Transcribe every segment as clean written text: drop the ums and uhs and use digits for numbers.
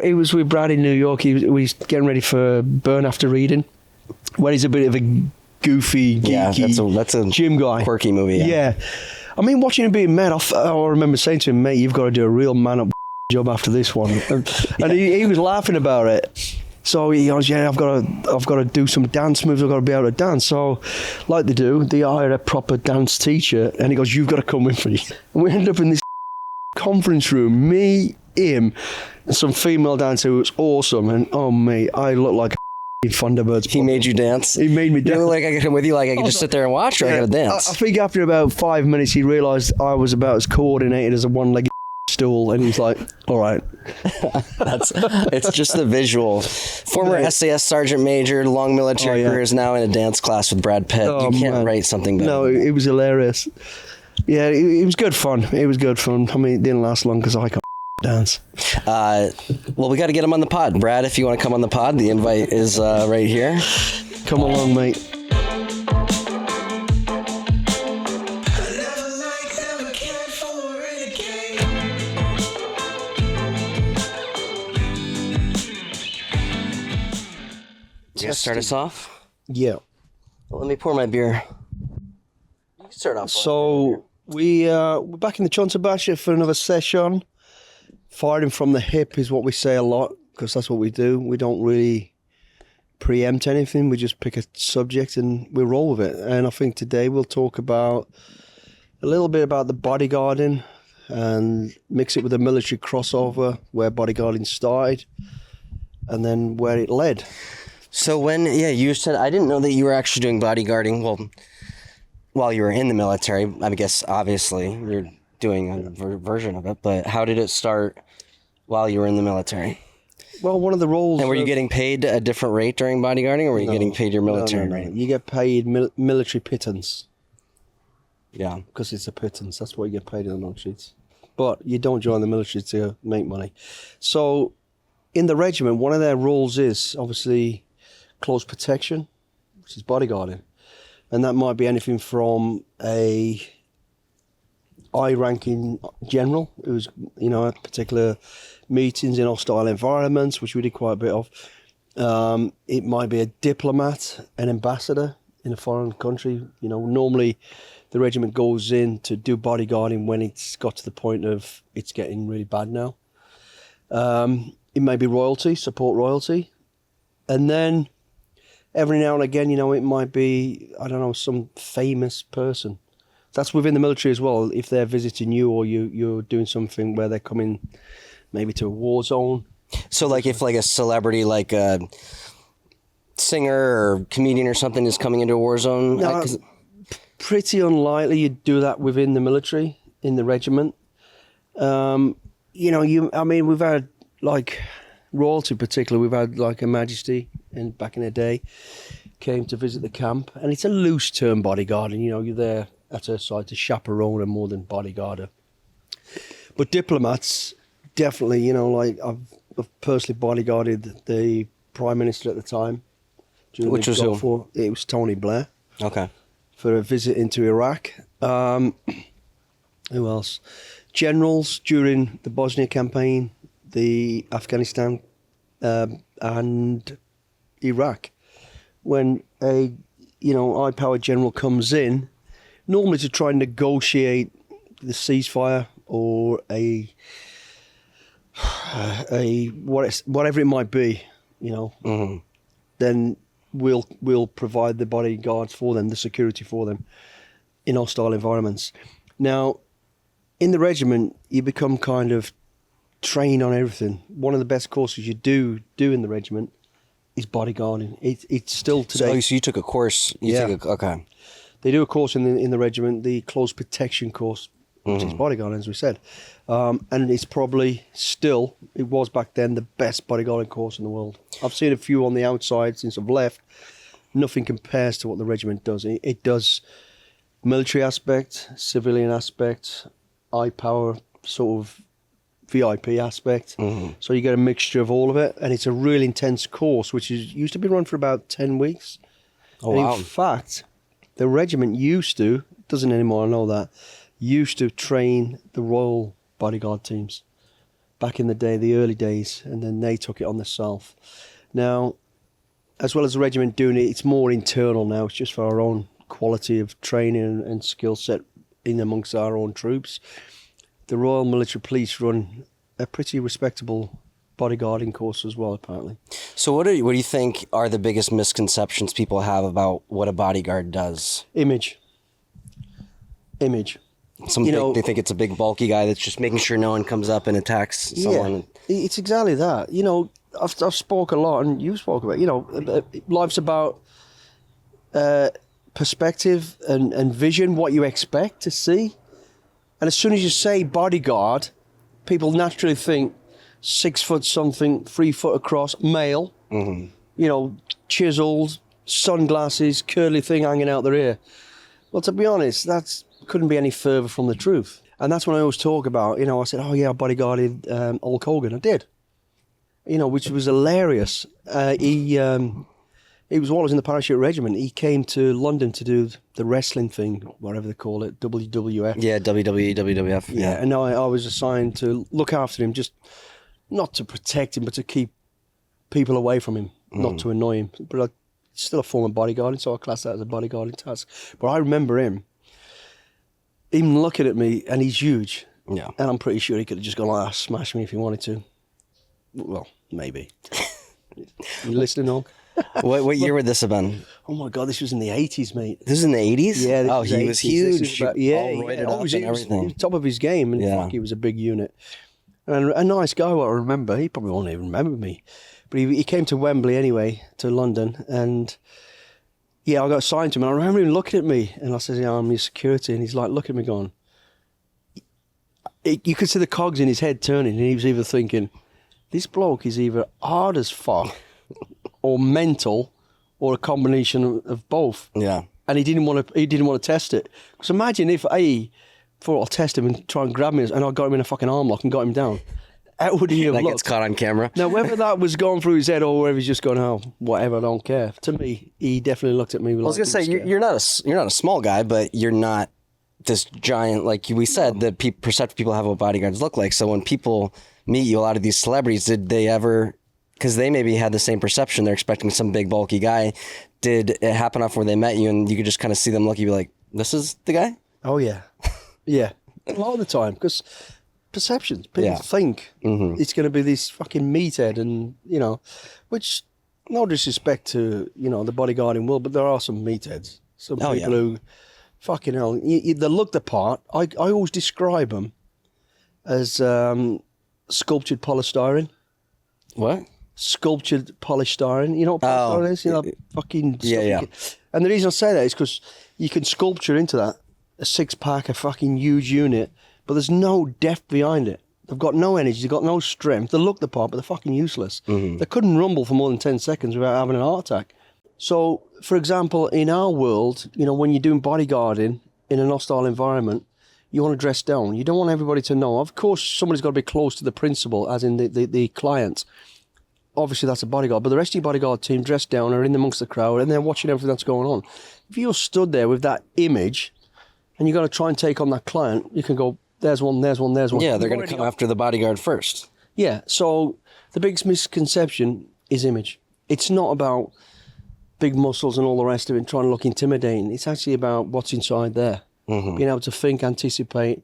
He was with Brad in New York. He was getting ready for Burn After Reading, when he's a bit of a goofy, geeky that's a gym guy. Quirky movie. Yeah. I mean, watching him being mad, I remember saying to him, mate, you've got to do a real man-up job after this one. And he was laughing about it. So he goes, yeah, I've got to do some dance moves. I've got to be able to dance. So, like they do, they hire a proper dance teacher. And he goes, you've got to come with me. And we ended up in this conference room, me, him, and some female dancer who was awesome. And, oh, mate, I look like a Thunderbirds. He made you dance? He made me dance. You were like, I can come with you, like I can just sit there and watch, or I gotta dance? I think after about 5 minutes, he realised I was about as coordinated as a one-legged stool, and he's like, all right. It's just the visual. Former SAS Sergeant Major, long military career, is now in a dance class with Brad Pitt. You can't write something better. No, it was hilarious. Yeah, it was good fun. It was good fun. I mean, it didn't last long because I can't dance. Well, we got to get him on the pod. Brad, if you want to come on the pod, the invite is right here. Come along, mate. You start us off? Yeah. Well, let me pour my beer. You can start off. So we're back in the Chunter Basha for another session. Firing from the hip is what we say a lot, because that's what we do. We don't really preempt anything. We just pick a subject and we roll with it. And I think today we'll talk about a little bit about the bodyguarding and mix it with a military crossover, where bodyguarding started and then where it led. So you said, I didn't know that you were actually doing bodyguarding. Well, while you were in the military, I guess obviously you're doing a version of it, but how did it start while you were in the military? Well, one of the roles... And were you getting paid a different rate during bodyguarding, or were you getting paid your military rate? You get paid military pittance. Yeah. Because it's a pittance. That's what you get paid in the military. But you don't join the military to make money. So in the regiment, one of their roles is obviously close protection, which is bodyguarding. And that might be anything from a high-ranking general who's, at particular meetings in hostile environments, which we did quite a bit of. It might be a diplomat, an ambassador in a foreign country. Normally the regiment goes in to do bodyguarding when it's got to the point of it's getting really bad now. It may be royalty, support royalty. And then every now and again, it might be, some famous person. That's within the military as well. If they're visiting you, or you're doing something where they're coming maybe to a war zone. So like if like a celebrity, like a singer or comedian or something is coming into a war zone? No, pretty unlikely you'd do that within the military, in the regiment. We've had like royalty particularly, we've had like Her Majesty back in the day came to visit the camp, and it's a loose term bodyguarding, you're there at her side to chaperone her more than bodyguard her. But diplomats, definitely, I've personally bodyguarded the Prime Minister at the time. Which was who? It was Tony Blair. Okay. For a visit into Iraq. Who else? Generals during the Bosnia campaign, the Afghanistan, and Iraq. When a high-powered general comes in, normally to try and negotiate the ceasefire or whatever it might be, Mm-hmm. then we'll provide the bodyguards for them, the security for them in hostile environments. Now, in the regiment, you become kind of trained on everything. One of the best courses you do in the regiment is bodyguarding. It's still today. So you took a course. Okay. They do a course in the regiment, the close protection course, which is bodyguarding, as we said. And it's probably still, it was back then, the best bodyguarding course in the world. I've seen a few on the outside since I've left. Nothing compares to what the regiment does. It does military aspect, civilian aspect, high power sort of VIP aspect. Mm-hmm. So you get a mixture of all of it, and it's a really intense course, which used to be run for about 10 weeks. Oh, and wow. In fact, the regiment doesn't anymore, I know that, used to train the Royal Bodyguard teams. back in the day, the early days, and then they took it on themselves. Now, as well as the regiment doing it, it's more internal now. It's just for our own quality of training and skill set in amongst our own troops. The Royal Military Police run a pretty respectable bodyguarding course as well, apparently. So what do you think are the biggest misconceptions people have about what a bodyguard does? Image. They think it's a big bulky guy that's just making sure no one comes up and attacks someone. Yeah, it's exactly that. I've spoke a lot, and you spoke about, life's about perspective and vision, what you expect to see. And as soon as you say bodyguard, people naturally think 6 foot something, 3 foot across, male, chiseled, sunglasses, curly thing hanging out their ear. Well, to be honest, that couldn't be any further from the truth. And that's when I always talk about, I said, oh yeah, I bodyguarded Hulk Hogan. I did. Which was hilarious. He was while I was in the parachute regiment. He came to London to do the wrestling thing, whatever they call it, WWF. Yeah, WWE, WWF. Yeah, and I was assigned to look after him, just not to protect him, but to keep people away from him, not to annoy him. But still a form of bodyguarding, so I class that as a bodyguarding task. But I remember him looking at me, and he's huge. Yeah. And I'm pretty sure he could have just gone, smash me if he wanted to. Well, maybe. You listening, Hulk? What year would this have been? Oh my God, this was in the 80s, mate. This is in the 80s? Yeah. Oh, he was huge. All roided up and everything. He was top of his game, and fuck, he was a big unit. And a nice guy, what I remember. He probably won't even remember me. But he came to Wembley anyway, to London, and I got assigned to him, and I remember him looking at me, and I said, I'm your security, and he's like, look at me going, you could see the cogs in his head turning, and he was either thinking, this bloke is either hard as fuck, or mental, or a combination of both. Yeah. And he didn't want to test it. Because imagine if I thought I'll test him and try and grab him, and I got him in a fucking arm lock and got him down. How would he have That looked? gets caught on camera. Now, whether that was going through his head or whether he's just going, oh, whatever, I don't care. To me, he definitely looked at me. I was gonna say you're not a small guy, but you're not this giant. Like we said, the perceptive people have what bodyguards look like. So when people meet you, a lot of these celebrities, did they ever? Because they maybe had the same perception. They're expecting some big bulky guy. Did it happen enough where they met you and you could just kind of see them look? You'd be like, "This is the guy." Oh yeah, yeah, a lot of the time because perceptions. People think it's going to be this fucking meathead, and which no disrespect to the bodyguarding world, but there are some meatheads. Some people who fucking hell, they look the part. I always describe them as sculptured polystyrene. What? Sculptured polystyrene. You know what polystyrene is? Fucking stuff. Yeah. And the reason I say that is because you can sculpture into that a 6-pack, a fucking huge unit, but there's no depth behind it. They've got no energy, they've got no strength. They look the part, but they're fucking useless. They couldn't rumble for more than 10 seconds without having an heart attack. So, for example, in our world, when you're doing bodyguarding in an hostile environment, you want to dress down. You don't want everybody to know. Of course, somebody's got to be close to the principal, as in the client. Obviously, that's a bodyguard. But the rest of your bodyguard team dressed down are in amongst the crowd, and they're watching everything that's going on. If you're stood there with that image, and you're going to try and take on that client, you can go, there's one, there's one, there's one. Yeah, they're going to come after the bodyguard first. Yeah, so the biggest misconception is image. It's not about big muscles and all the rest of it, trying to look intimidating. It's actually about what's inside there. Being able to think, anticipate,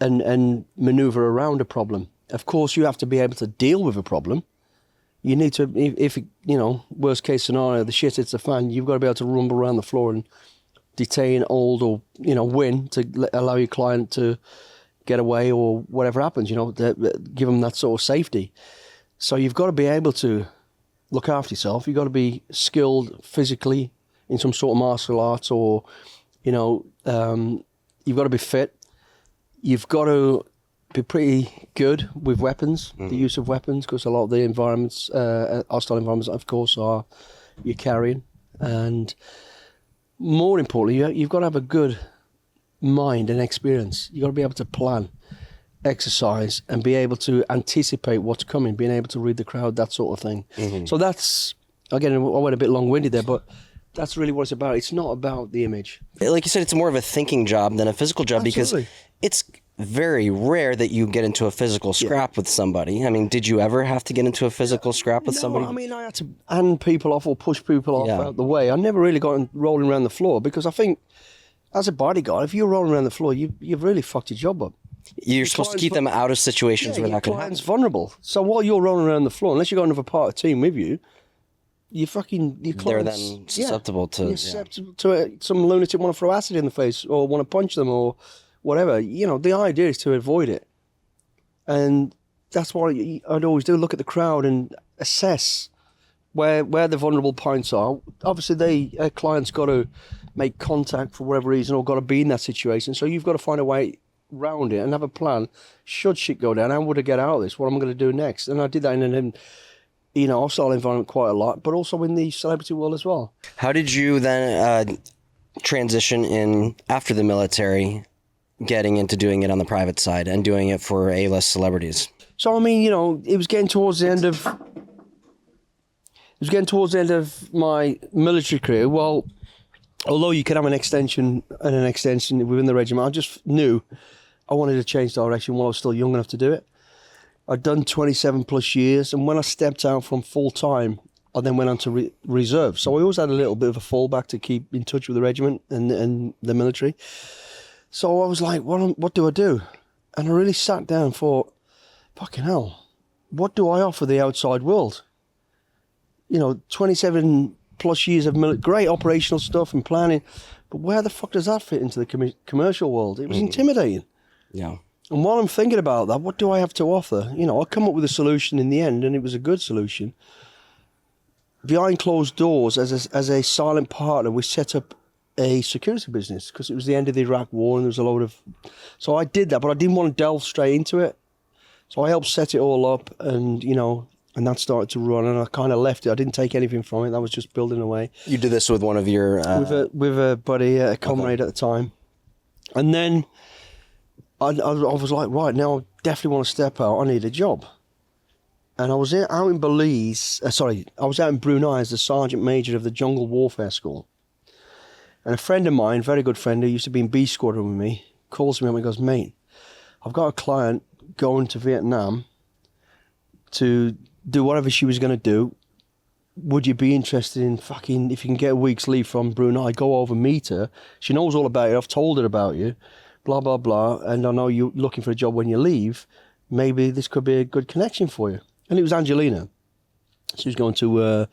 and maneuver around a problem. Of course, you have to be able to deal with a problem. You need to, if worst case scenario, the shit hits the fan, you've got to be able to rumble around the floor and detain, hold, or, win to allow your client to get away or whatever happens, give them that sort of safety. So you've got to be able to look after yourself. You've got to be skilled physically in some sort of martial arts, or, you've got to be fit. You've got to be pretty good with weapons, the use of weapons, because a lot of the environments, hostile environments, of course, are you're carrying. And more importantly, you've got to have a good mind and experience. You've got to be able to plan, exercise, and be able to anticipate what's coming, being able to read the crowd, that sort of thing. So that's, again, I went a bit long-winded there, but that's really what it's about. It's not about the image. Like you said, it's more of a thinking job than a physical job. Absolutely. Because very rare that you get into a physical scrap with somebody. I mean, did you ever have to get into a physical scrap with somebody? I mean, I had to hand people off or push people off Yeah. out the way. I never really got rolling around the floor because I think, as a bodyguard, if you're rolling around the floor, you've really fucked your job up. You're supposed to keep them out of situations where your that can happen. client's vulnerable. So while you're rolling around the floor, unless you've got another part of the team with you, your They're clients, then susceptible to. you're susceptible to some lunatic want to throw acid in the face or want to punch them or whatever. You know, the idea is to avoid it. And that's what I'd always do, look at the crowd and assess where the vulnerable points are. Obviously, a client's got to make contact for whatever reason or got to be in that situation. So you've got to find a way round it and have a plan. Should shit go down, how would I get out of this? What am I going to do next? And I did that in an hostile environment quite a lot, but also in the celebrity world as well. How did you then transition in after the military, getting into doing it on the private side and doing it for A-list celebrities? So I mean, it was getting towards the end of my military career. Well, although you could have an extension within the regiment, I just knew I wanted to change direction while I was still young enough to do it. I'd done 27 plus years, and when I stepped out from full time, I then went on to reserve. So I always had a little bit of a fallback to keep in touch with the regiment and the military. So I was like, what do I do? And I really sat down and thought, fucking hell, what do I offer the outside world? 27 plus years of great operational stuff and planning, but where the fuck does that fit into the commercial world? It was intimidating. Yeah. And while I'm thinking about that, what do I have to offer? I come up with a solution in the end, and it was a good solution. Behind closed doors, as a silent partner, we set up a security business because it was the end of the Iraq War and there was a load of... So I did that, but I didn't want to delve straight into it. So I helped set it all up and, and that started to run, and I kind of left it. I didn't take anything from it. That was just building away. You did this with one of your... With a buddy, a comrade at the time. And then... I was like, right, now I definitely want to step out. I need a job. And I was out in Belize, I was out in Brunei as the Sergeant Major of the Jungle Warfare School. And a friend of mine, very good friend, who used to be in B Squadron with me, calls me up and goes, mate, I've got a client going to Vietnam to do whatever she was going to do. Would you be interested in if you can get a week's leave from Brunei, go over, meet her. She knows all about you. I've told her about you. Blah, blah, blah, and I know you're looking for a job when you leave. Maybe this could be a good connection for you. And it was Angelina. She was going to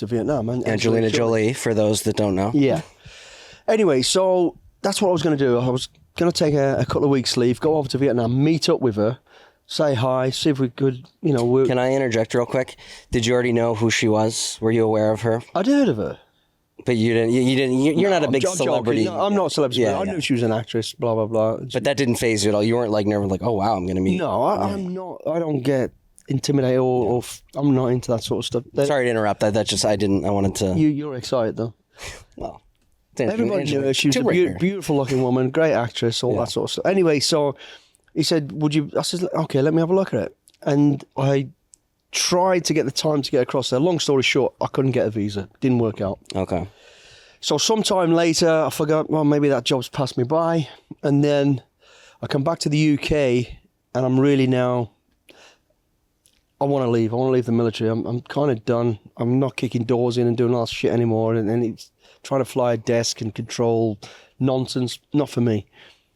Vietnam. Angelina Jolie, for those that don't know. Yeah. Anyway, so that's what I was going to do. I was going to take a couple of weeks leave, go over to Vietnam, meet up with her, say hi, see if we could, work. Can I interject real quick? Did you already know who she was? Were you aware of her? I'd heard of her. But you didn't. You're not a big celebrity. No, I'm not a celebrity. Yeah, I knew she was an actress. Blah blah blah. But that didn't faze you at all. You weren't never like, oh wow, I'm gonna meet. No, I'm not. I don't get intimidated or I'm not into that sort of stuff. Sorry to interrupt. I wanted to. You're excited though. Well, everybody knew her. She was a beautiful looking woman, great actress, all that sort of stuff. Anyway, so he said, "Would you?" I said, "Okay, let me have a look at it." And I tried to get the time to get across there. Long story short, I couldn't get a visa. Didn't work out. Okay. So sometime later, I forgot, well, maybe that job's passed me by. And then I come back to the UK and I'm really now, I want to leave. I want to leave the military. I'm kind of done. I'm not kicking doors in and doing all that shit anymore. And it's trying to fly a desk and control nonsense. Not for me.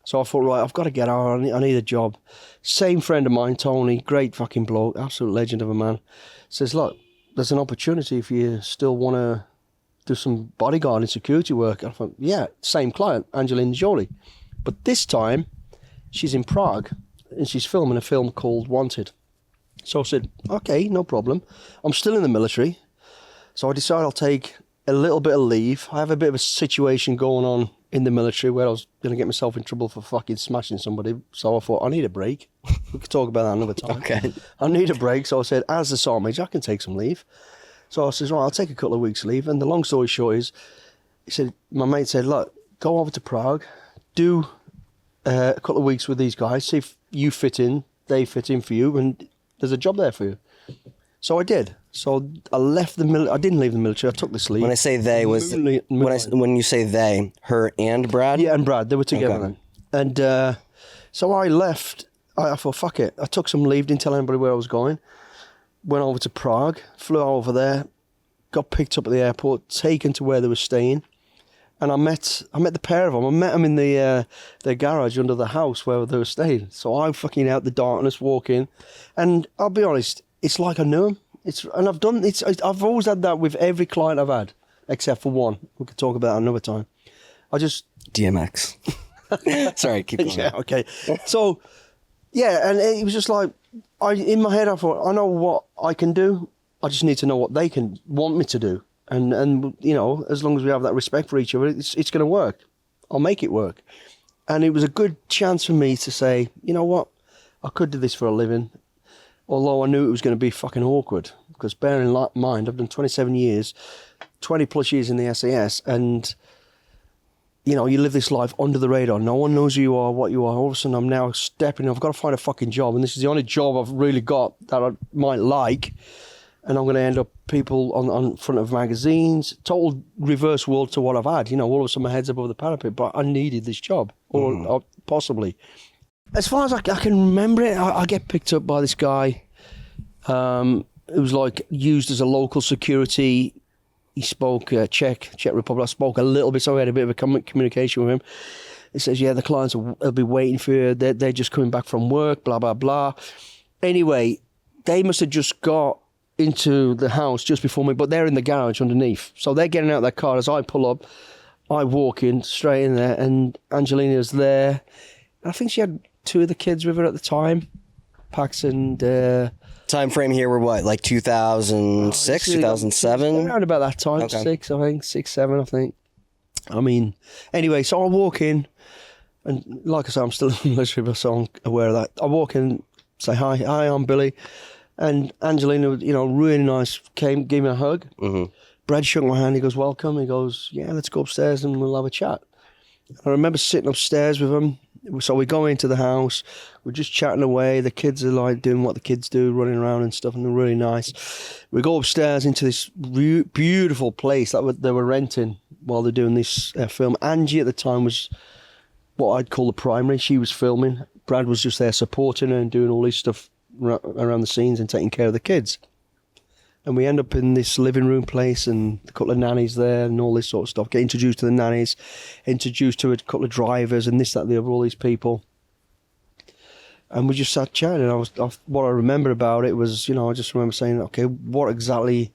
So I thought, right, I've got to get out. I need a job. Same friend of mine, Tony, great fucking bloke, absolute legend of a man, says, look, there's an opportunity if you still want to do some bodyguard and security work. I thought, yeah, same client, Angelina Jolie. But this time, she's in Prague and she's filming a film called Wanted. So I said, okay, no problem. I'm still in the military. So I decided I'll take a little bit of leave. I have a bit of a situation going on in the military where I was going to get myself in trouble for fucking smashing somebody. So I thought, I need a break. We could talk about that another time. Okay. I need a break. So I said, as the Sergeant Major, I can take some leave. So I said, right, I'll take a couple of weeks leave. And the long story short is, my mate said, look, go over to Prague, do a couple of weeks with these guys, see if you fit in, they fit in for you, and there's a job there for you. So I did. So I left the military. I didn't leave the military. I took this leave. When I say they, when you say they, her and Brad? Yeah, and Brad. They were together then. And So I left. I thought, fuck it. I took some leave, didn't tell anybody where I was going. Went over to Prague, flew over there, got picked up at the airport, taken to where they were staying. And I met the pair of them. I met them in their garage under the house where they were staying. So I'm fucking out the darkness, walking, and I'll be honest, it's like I knew them. I've always had that with every client I've had, except for one. We could talk about it another time. I just DMX. Sorry, keep going. Yeah, okay. So, yeah, and it was just like in my head I thought, I know what I can do. I just need to know what they can want me to do. And you know, as long as we have that respect for each other, it's going to work. I'll make it work. And it was a good chance for me to say, you know what, I could do this for a living, although I knew it was going to be fucking awkward. Because bear in mind, I've done 27 years, 20 plus years in the SAS, and you know, you live this life under the radar. No one knows who you are, what you are. All of a sudden, I'm now I've got to find a fucking job, and this is the only job I've really got that I might like. And I'm going to end up people on front of magazines, total reverse world to what I've had. You know, all of a sudden my head's above the parapet, but I needed this job, or possibly. As far as I can remember it, I get picked up by this guy. It was like used as a local security. He spoke Czech Republic. I spoke a little bit, so I had a bit of a communication with him. He says, yeah, the clients will be waiting for you. They're just coming back from work, blah, blah, blah. Anyway, they must have just got into the house just before me, but they're in the garage underneath. So they're getting out of their car. As I pull up, I walk in straight in there, and Angelina's there. I think she had 2 of the kids with her at the time, Pax and... Time frame here, we're what, like 2006, 2007? Around about that time, Okay. 6, 7, I think. I mean, anyway, so I walk in, and like I said, I'm still in the military, so I'm aware of that. I walk in, say, hi, I'm Billy. And Angelina, you know, really nice, gave me a hug. Mm-hmm. Brad shook my hand. He goes, welcome. He goes, yeah, let's go upstairs and we'll have a chat. I remember sitting upstairs with him. So we go into the house. We're just chatting away. The kids are like doing what the kids do, running around and stuff, and they're really nice. We go upstairs into this beautiful place that they were renting while they're doing this film. Angie at the time was what I'd call the primary. She was filming. Brad was just there supporting her and doing all this stuff around the scenes and taking care of the kids. And we end up in this living room place, and a couple of nannies there and all this sort of stuff. Get introduced to the nannies, introduced to a couple of drivers and this, that, the other, all these people. And we just sat chatting. And what I remember about it was, you know, I just remember saying, okay, what exactly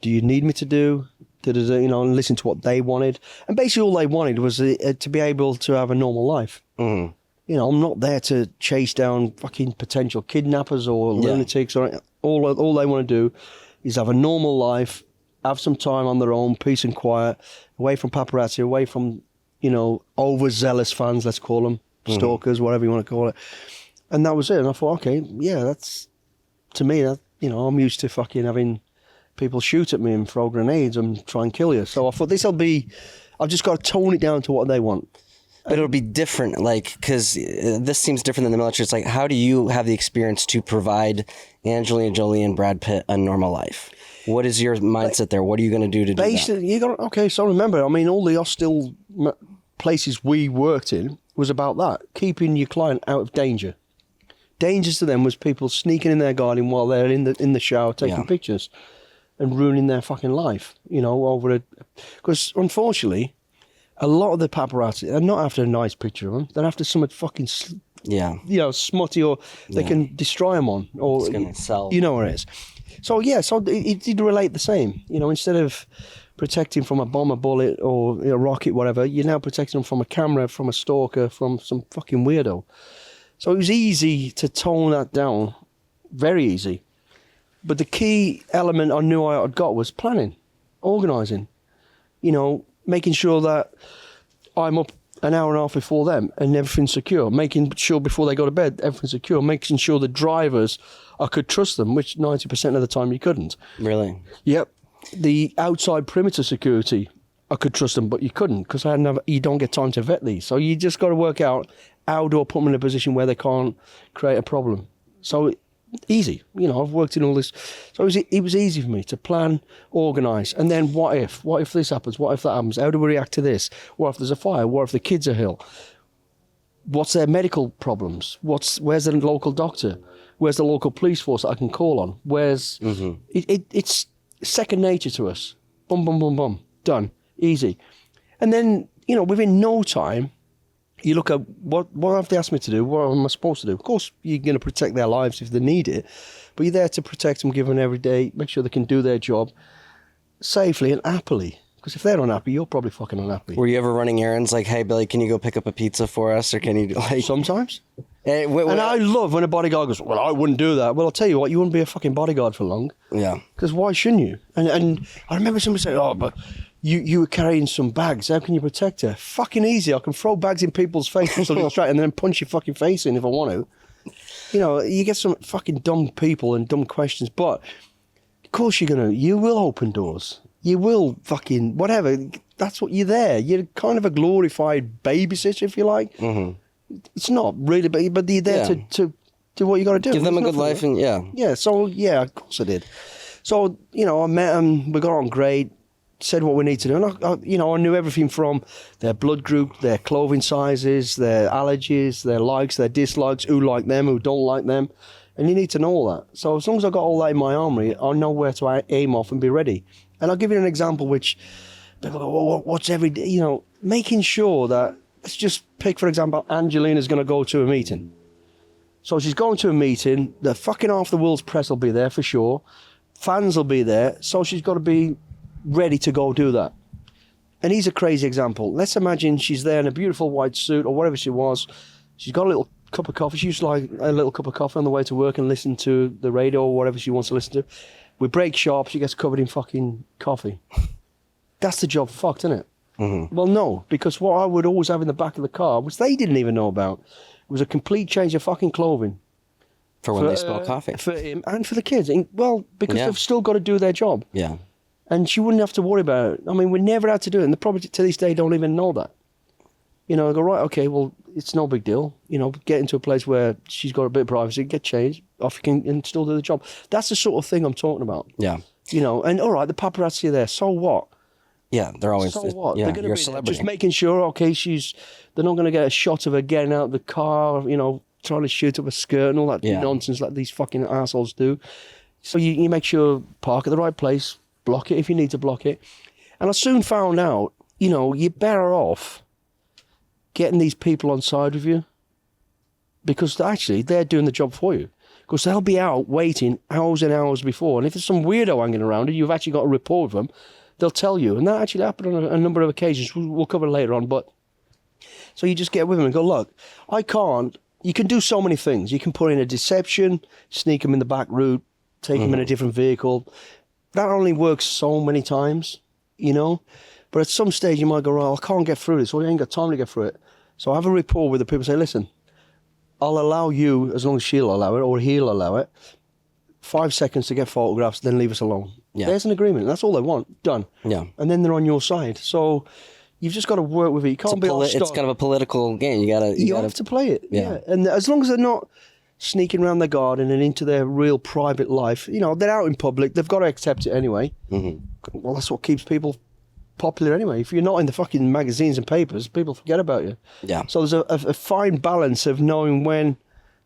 do you need me to do? You know, and listen to what they wanted. And basically all they wanted was to be able to have a normal life. Mm. You know, I'm not there to chase down fucking potential kidnappers or lunatics. Or all they want to do is have a normal life, have some time on their own, peace and quiet, away from paparazzi, away from, you know, overzealous fans, let's call them, stalkers, whatever you want to call it. And that was it. And I thought, okay, yeah, that's, to me, that, you know, I'm used to fucking having people shoot at me and throw grenades and try and kill you. So I thought I've just got to tone it down to what they want. But it'll be different, like, because this seems different than the military. It's like, how do you have the experience to provide Angelina Jolie and Brad Pitt a normal life? What is your mindset there? What are you going to do to do that? Basically, okay, so remember, I mean, all the hostile places we worked in was about that, keeping your client out of danger. Dangers to them was people sneaking in their garden while they're in the shower taking pictures and ruining their fucking life, you know, because unfortunately, a lot of the paparazzi are not after a nice picture of them. They're after some fucking, you know, smutty, or they can destroy them on, or it's gonna sell. You know where it is. So yeah, so it did relate the same. You know, instead of protecting from a bomb, a bullet, or a rocket, whatever, you're now protecting them from a camera, from a stalker, from some fucking weirdo. So it was easy to tone that down, very easy. But the key element I knew I had got was planning, organising. You know, making sure that I'm up an hour and a half before them and everything's secure. Making sure before they go to bed, everything's secure. Making sure the drivers, I could trust them, which 90% of the time you couldn't. Really? Yep. The outside perimeter security, I could trust them, but you couldn't, because you don't get time to vet these. So you just got to work out how do I put them in a position where they can't create a problem. So easy, you know, I've worked in all this. So it was easy for me to plan, organise, and then what if this happens? What if that happens? How do we react to this? What if there's a fire? What if the kids are ill? what's their medical problems? Where's the local doctor? Where's the local police force that I can call on? It's second nature to us. Boom, boom, boom, boom. Done. Easy. And then, within no time, you look at what have they asked me to do? What am I supposed to do? Of course, you're going to protect their lives if they need it, but you're there to protect them, give them every day, make sure they can do their job safely and happily. Because if they're unhappy, you're probably fucking unhappy. Were you ever running errands like, hey, Billy, can you go pick up a pizza for us? Or can you, like... Sometimes. And I love when a bodyguard goes, well, I wouldn't do that. Well, I'll tell you what, you wouldn't be a fucking bodyguard for long. Yeah. Because why shouldn't you? And I remember somebody saying, oh, but you were carrying some bags. How can you protect her? Fucking easy. I can throw bags in people's faces and then punch your fucking face in if I want to. You get some fucking dumb people and dumb questions, but of course you will open doors. You will fucking, whatever. That's what you're there. You're kind of a glorified babysitter, if you like. Mm-hmm. It's not really, but you're there to do what you got to do. Give them a good life, and Yeah, so, of course I did. So, I met them, we got on great, said what we need to do. And, I knew everything from their blood group, their clothing sizes, their allergies, their likes, their dislikes, who like them, who don't like them. And you need to know all that. So as long as I got all that in my armory, I know where to aim off and be ready. And I'll give you an example which people go, well, what's every day? Making sure that, let's just pick, for example, Angelina's going to go to a meeting. So she's going to a meeting, the fucking half the world's press will be there for sure, fans will be there, so she's got to be ready to go do that. And here's a crazy example. Let's imagine she's there in a beautiful white suit or whatever she was. She's got a little cup of coffee. She used to like a little cup of coffee on the way to work and listen to the radio or whatever she wants to listen to. We break sharp, she gets covered in fucking coffee. That's the job fucked, isn't it? Mm-hmm. Well, no, because what I would always have in the back of the car, which they didn't even know about, was a complete change of fucking clothing. For when they spill coffee. For him and for the kids. Well, because they've still got to do their job. Yeah. And she wouldn't have to worry about it. I mean, we never had to do it. And they probably to this day don't even know that. I go, right, okay, well, it's no big deal. Get into a place where she's got a bit of privacy, get changed, off you can, and still do the job. That's the sort of thing I'm talking about. Yeah. And all right, the paparazzi are there, so what? Yeah, they're always... So what? Yeah, they're going to you're be a celebrity. just making sure, okay, they're not going to get a shot of her getting out of the car, trying to shoot up a skirt and all that nonsense like these fucking assholes do. So you make sure, park at the right place, block it if you need to block it. And I soon found out, you're better off getting these people on side with you because actually they're doing the job for you. Because they'll be out waiting hours and hours before. And if there's some weirdo hanging around and you've actually got a rapport with them, they'll tell you. And that actually happened on a number of occasions. We'll cover later on. But so you just get with them and go, look, I can't. You can do so many things. You can put in a deception, sneak them in the back route, take them in a different vehicle. That only works so many times, But at some stage you might go, oh, I can't get through this. Or you ain't got time to get through it. So have a rapport with the people. Say, listen, I'll allow you, as long as she'll allow it or he'll allow it, 5 seconds to get photographs, then leave us alone. Yeah. There's an agreement. That's all they want. Done. Yeah. And then they're on your side. So you've just got to work with it. You can't it's kind of a political game. You have to play it. Yeah. And as long as they're not sneaking around their garden and into their real private life, they're out in public. They've got to accept it anyway. Mm-hmm. Well, that's what keeps people popular anyway. If you're not in the fucking magazines and papers, people forget about you. Yeah. So there's a fine balance of knowing when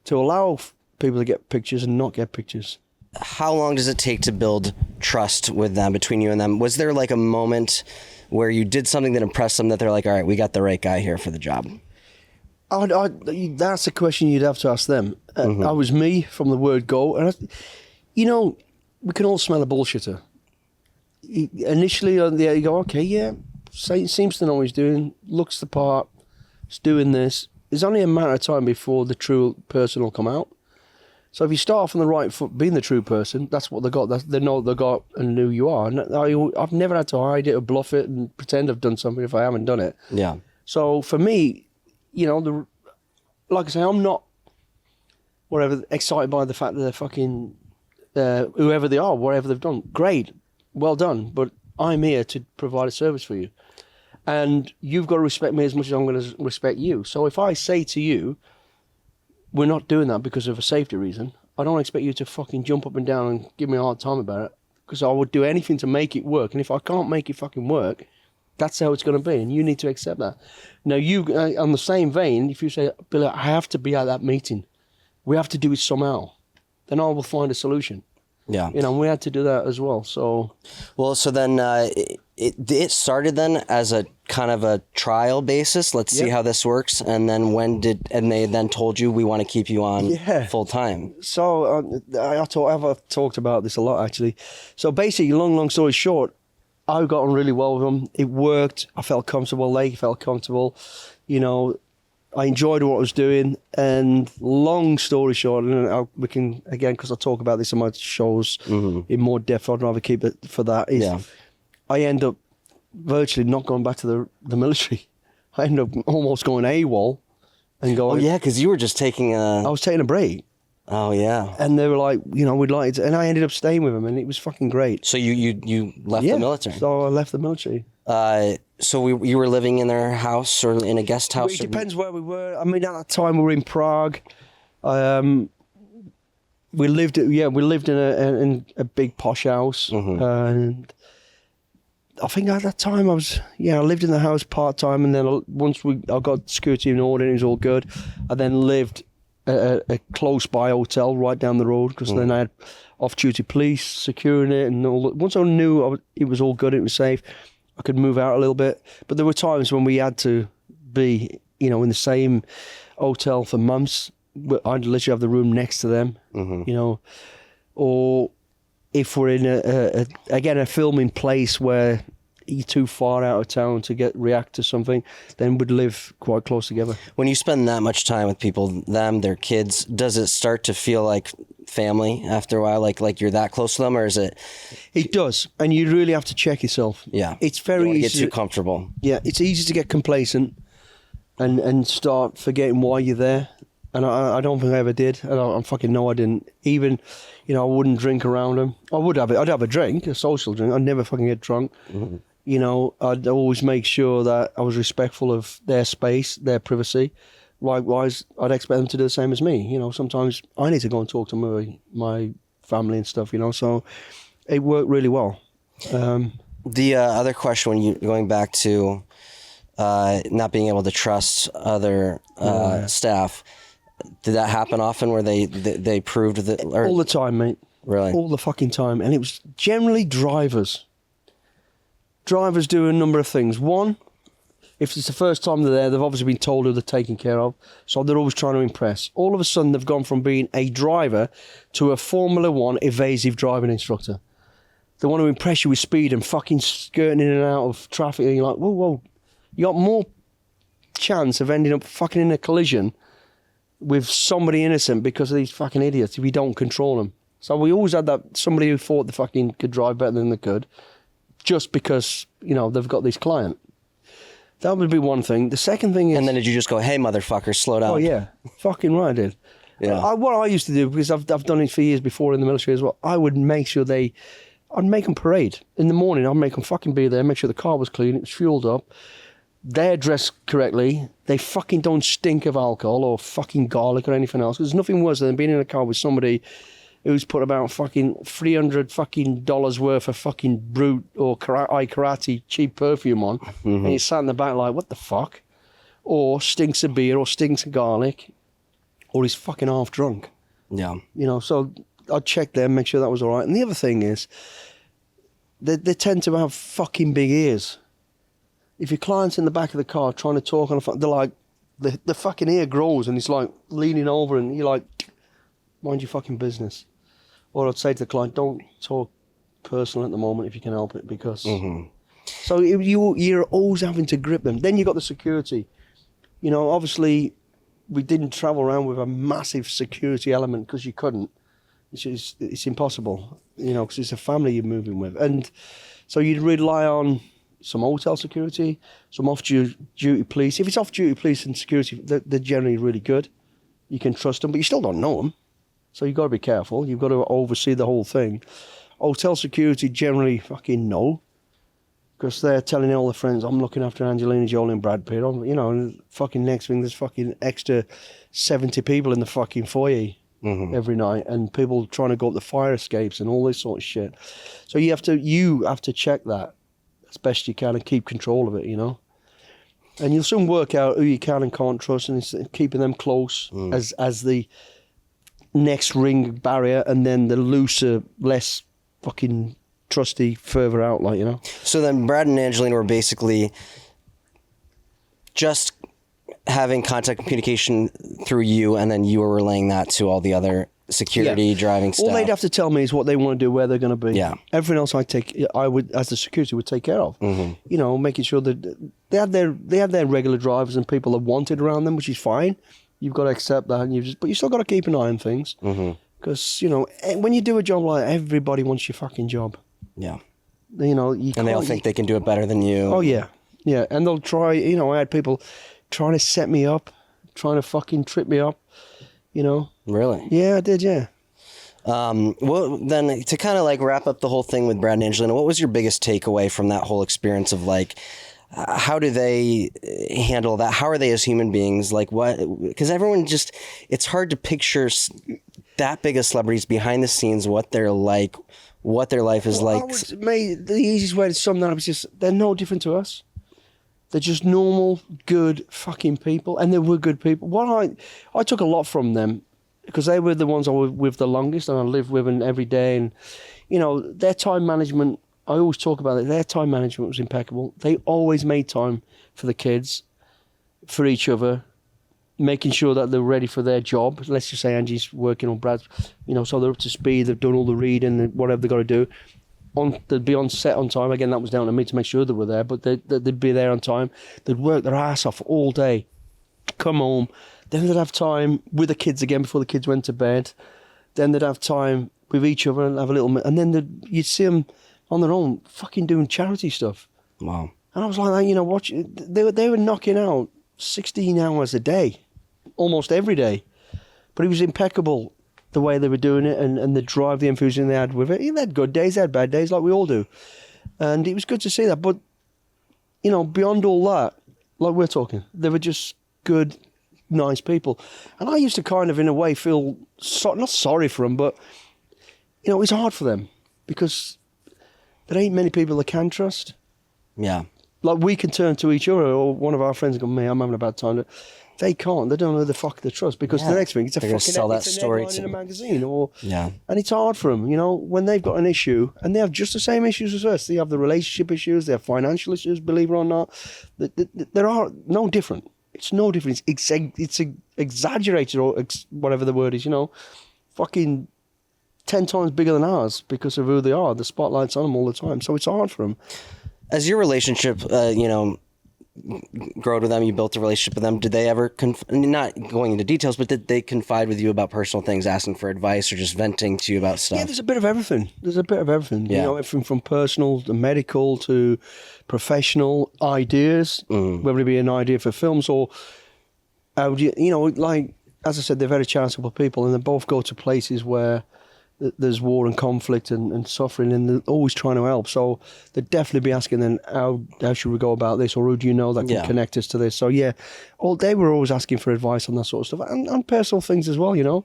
to allow people to get pictures and not get pictures. How long does it take to build trust with them, between you and them? Was there like a moment where you did something that impressed them that they're like, all right, we got the right guy here for the job? That's a question you'd have to ask them. I was me from the word go. And we can all smell a bullshitter. Initially, you go, okay, yeah, seems to know what he's doing, looks the part, he's doing this. There's only a matter of time before the true person will come out. So if you start off on the right foot being the true person, that's what they got. They know what they got and who you are. And I've never had to hide it or bluff it and pretend I've done something if I haven't done it. Yeah. So for me, like I say, I'm not excited by the fact that they're fucking whoever they are, whatever they've done. Great. Well done, but I'm here to provide a service for you. And you've got to respect me as much as I'm going to respect you. So if I say to you, we're not doing that because of a safety reason, I don't expect you to fucking jump up and down and give me a hard time about it, because I would do anything to make it work. And if I can't make it fucking work, That's how it's going to be, and you need to accept that. Now, you on the same vein, if you say, Billy, I have to be at that meeting, we have to do it somehow, then I will find a solution. Yeah. You know, we had to do that as well. So, well, so then it started then as a kind of a trial basis. Let's see how this works. And then they then told you we want to keep you on full time. So I've talked about this a lot, actually. So basically, long story short, I got on really well with them. It worked. I felt comfortable. They felt comfortable. You know, I enjoyed what I was doing. And long story short, and we can, again, because I talk about this in my shows in more depth, I'd rather keep it for that. I end up virtually not going back to the military. I end up almost going AWOL and going... Oh, yeah, because you were just taking a... I was taking a break. Oh, yeah. And they were like, you know, we'd like to... And I ended up staying with them, and it was fucking great. So you left the military? So I left the military. So you were living in their house or in a guest house? It depends where we were. I mean, at that time we were in Prague. We lived in a big posh house, and I think at that time I lived in the house part time, and then once I got security in order and it was all good, I then lived at a close by hotel right down the road, because then I had off duty police securing it, and once I knew it was all good, it was safe, I could move out a little bit. But there were times when we had to be, you know, in the same hotel for months. I'd literally have the room next to them, you know, or if we're in a filming place where you're too far out of town to react to something, then we'd live quite close together. When you spend that much time with people, their kids, does it start to feel like family after a while? Like you're that close to them, or is it? It does, and you really have to check yourself. Yeah, it's very easy to get too comfortable. Yeah, it's easy to get complacent and start forgetting why you're there. And I don't think I ever did. And I fucking know I didn't. Even, you know, I wouldn't drink around them. I'd have a drink, a social drink. I'd never fucking get drunk. You know, I'd always make sure that I was respectful of their space, their privacy. Likewise, I'd expect them to do the same as me. You know, sometimes I need to go and talk to my family and stuff, you know. So it worked really well. The other question, when going back to not being able to trust other staff, did that happen often where they proved that? All the time, mate. Really? All the fucking time. And it was generally drivers. Drivers do a number of things. One, if it's the first time they're there, they've obviously been told who they're taken care of, so they're always trying to impress. All of a sudden, they've gone from being a driver to a Formula One evasive driving instructor. They want to impress you with speed and fucking skirting in and out of traffic, and you're like, whoa. You got more chance of ending up fucking in a collision with somebody innocent because of these fucking idiots if you don't control them. So we always had that somebody who thought they fucking could drive better than they could, just because, you know, they've got this client. That would be one thing. The second thing is... And then did you just go, hey, motherfucker, slow down? Oh, yeah. Fucking right, I did. Yeah. What I used to do, because I've done it for years before in the military as well, I would make sure I'd make them parade. In the morning, I'd make them fucking be there, make sure the car was clean, it was fueled up, they're dressed correctly, they fucking don't stink of alcohol or fucking garlic or anything else. There's nothing worse than being in a car with somebody who's put about fucking $300 fucking dollars worth of fucking brute or karate cheap perfume on, and you sat in the back like, what the fuck? Or stinks of beer or stinks of garlic, or he's fucking half drunk. Yeah. You know, so I'd check them, make sure that was all right. And the other thing is, they tend to have fucking big ears. If your client's in the back of the car trying to talk on the phone, they're like, the fucking ear grows and it's like leaning over and you're like, mind your fucking business. Or I'd say to the client, don't talk personal at the moment if you can help it, because... So you're always having to grip them. Then you got the security. You know, obviously, we didn't travel around with a massive security element because you couldn't. It's impossible, you know, because it's a family you're moving with. And so you'd rely on some hotel security, some off-duty police. If it's off-duty police and security, they're generally really good. You can trust them, but you still don't know them. So you've got to be careful. You've got to oversee the whole thing. Hotel security generally fucking know, because they're telling all their friends, I'm looking after Angelina, Jolie and Brad Pitt. You know, and fucking next thing, there's fucking extra 70 people in the fucking foyer every night, and people trying to go up the fire escapes and all this sort of shit. So you have to check that. as best you can and keep control of it, you know. And you'll soon work out who you can and can't trust, and it's keeping them close as the next ring barrier, and then the looser, less fucking trusty further out, like, you know. So then Brad and Angelina were basically just having contact and communication through you, and then you were relaying that to all the other security, driving staff. All they'd have to tell me is what they want to do, where they're going to be. Yeah. Everything else I would, as the security, would take care of. You know, making sure that they had their regular drivers and people that wanted around them, which is fine. You've got to accept that, and but you still got to keep an eye on things. Because, you know, when you do a job like that, everybody wants your fucking job. Yeah. You know, and they all think they can do it better than you. Oh, yeah. Yeah. And they'll try, you know, I had people trying to set me up, trying to fucking trip me up, you know. Really? Yeah, I did, yeah. Well, then to kind of like wrap up the whole thing with Brad and Angelina, what was your biggest takeaway from that whole experience of like, how do they handle that? How are they as human beings? Like what? Because everyone just, it's hard to picture that big of celebrities behind the scenes, what they're like, what their life is like. The easiest way to sum that up is just, they're no different to us. They're just normal, good fucking people. And they were good people. What I took a lot from them, because they were the ones I was with the longest, and I lived with them every day. And, you know, their time management, I always talk about it, their time management was impeccable. They always made time for the kids, for each other, making sure that they're ready for their job. Let's just say Angie's working on Brad's, you know, so they're up to speed, they've done all the reading, whatever they've got to do. They'd be on set on time. Again, that was down to me to make sure they were there, but they'd be there on time. They'd work their ass off all day, come home. Then they'd have time with the kids again before the kids went to bed. Then they'd have time with each other and have a little... And then you'd see them on their own fucking doing charity stuff. Wow. And I was like, you know, they were knocking out 16 hours a day, almost every day. But it was impeccable the way they were doing it, and the drive, the enthusiasm they had with it. They had good days, they had bad days, like we all do. And it was good to see that. But, you know, beyond all that, like we're talking, they were just good, nice people. And I used to kind of, in a way, feel, not sorry for them, but, you know, it's hard for them because there ain't many people that can trust. Yeah. Like, we can turn to each other, or one of our friends go, "Me, I'm having a bad time." They can't. They don't know the fuck they trust, because the next thing, it's a fucking sell that story in a magazine, and it's hard for them, you know, when they've got an issue, and they have just the same issues as us. They have the relationship issues, they have financial issues, believe it or not. There are no different. It's no different. It's exaggerated, or whatever the word is, you know, fucking 10 times bigger than ours because of who they are. The spotlight's on them all the time, so it's hard for them. As your relationship, you know, growed with them, you built a relationship with them, did they ever, not going into details, but did they confide with you about personal things, asking for advice or just venting to you about stuff? Yeah, there's a bit of everything. You know, everything from personal to medical to professional ideas, whether it be an idea for films or, how do you know, like, as I said, they're very charitable people, and they both go to places where there's war and conflict and suffering, and they're always trying to help. So they'd definitely be asking then, how should we go about this, or who do you know that can connect us to this? So yeah, they were always asking for advice on that sort of stuff, and personal things as well, you know.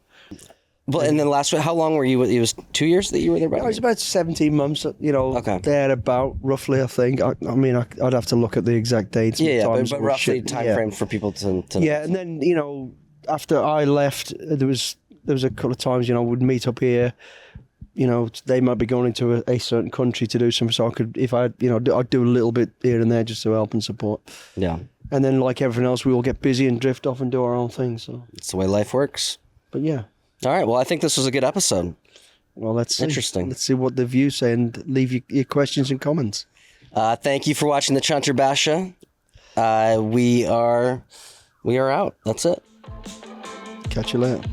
Well, and then last, how long were you? It was 2 years that you were there. It was about 17 months, you know. Okay. There about roughly, I think. I mean, I'd have to look at the exact dates. Yeah, but roughly time frame for people to. Yeah, and then, you know, after I left, there was a couple of times, you know, we'd meet up here. You know, they might be going into a certain country to do something, so I could, if I, you know, I'd do a little bit here and there just to help and support. Yeah. And then, like everything else, we all get busy and drift off and do our own thing. So it's the way life works. But yeah. All right. Well, I think this was a good episode. Well, that's interesting. Let's see what the views say, and leave your questions and comments. Thank you for watching the Chunter Basha. We are out. That's it. Catch you later.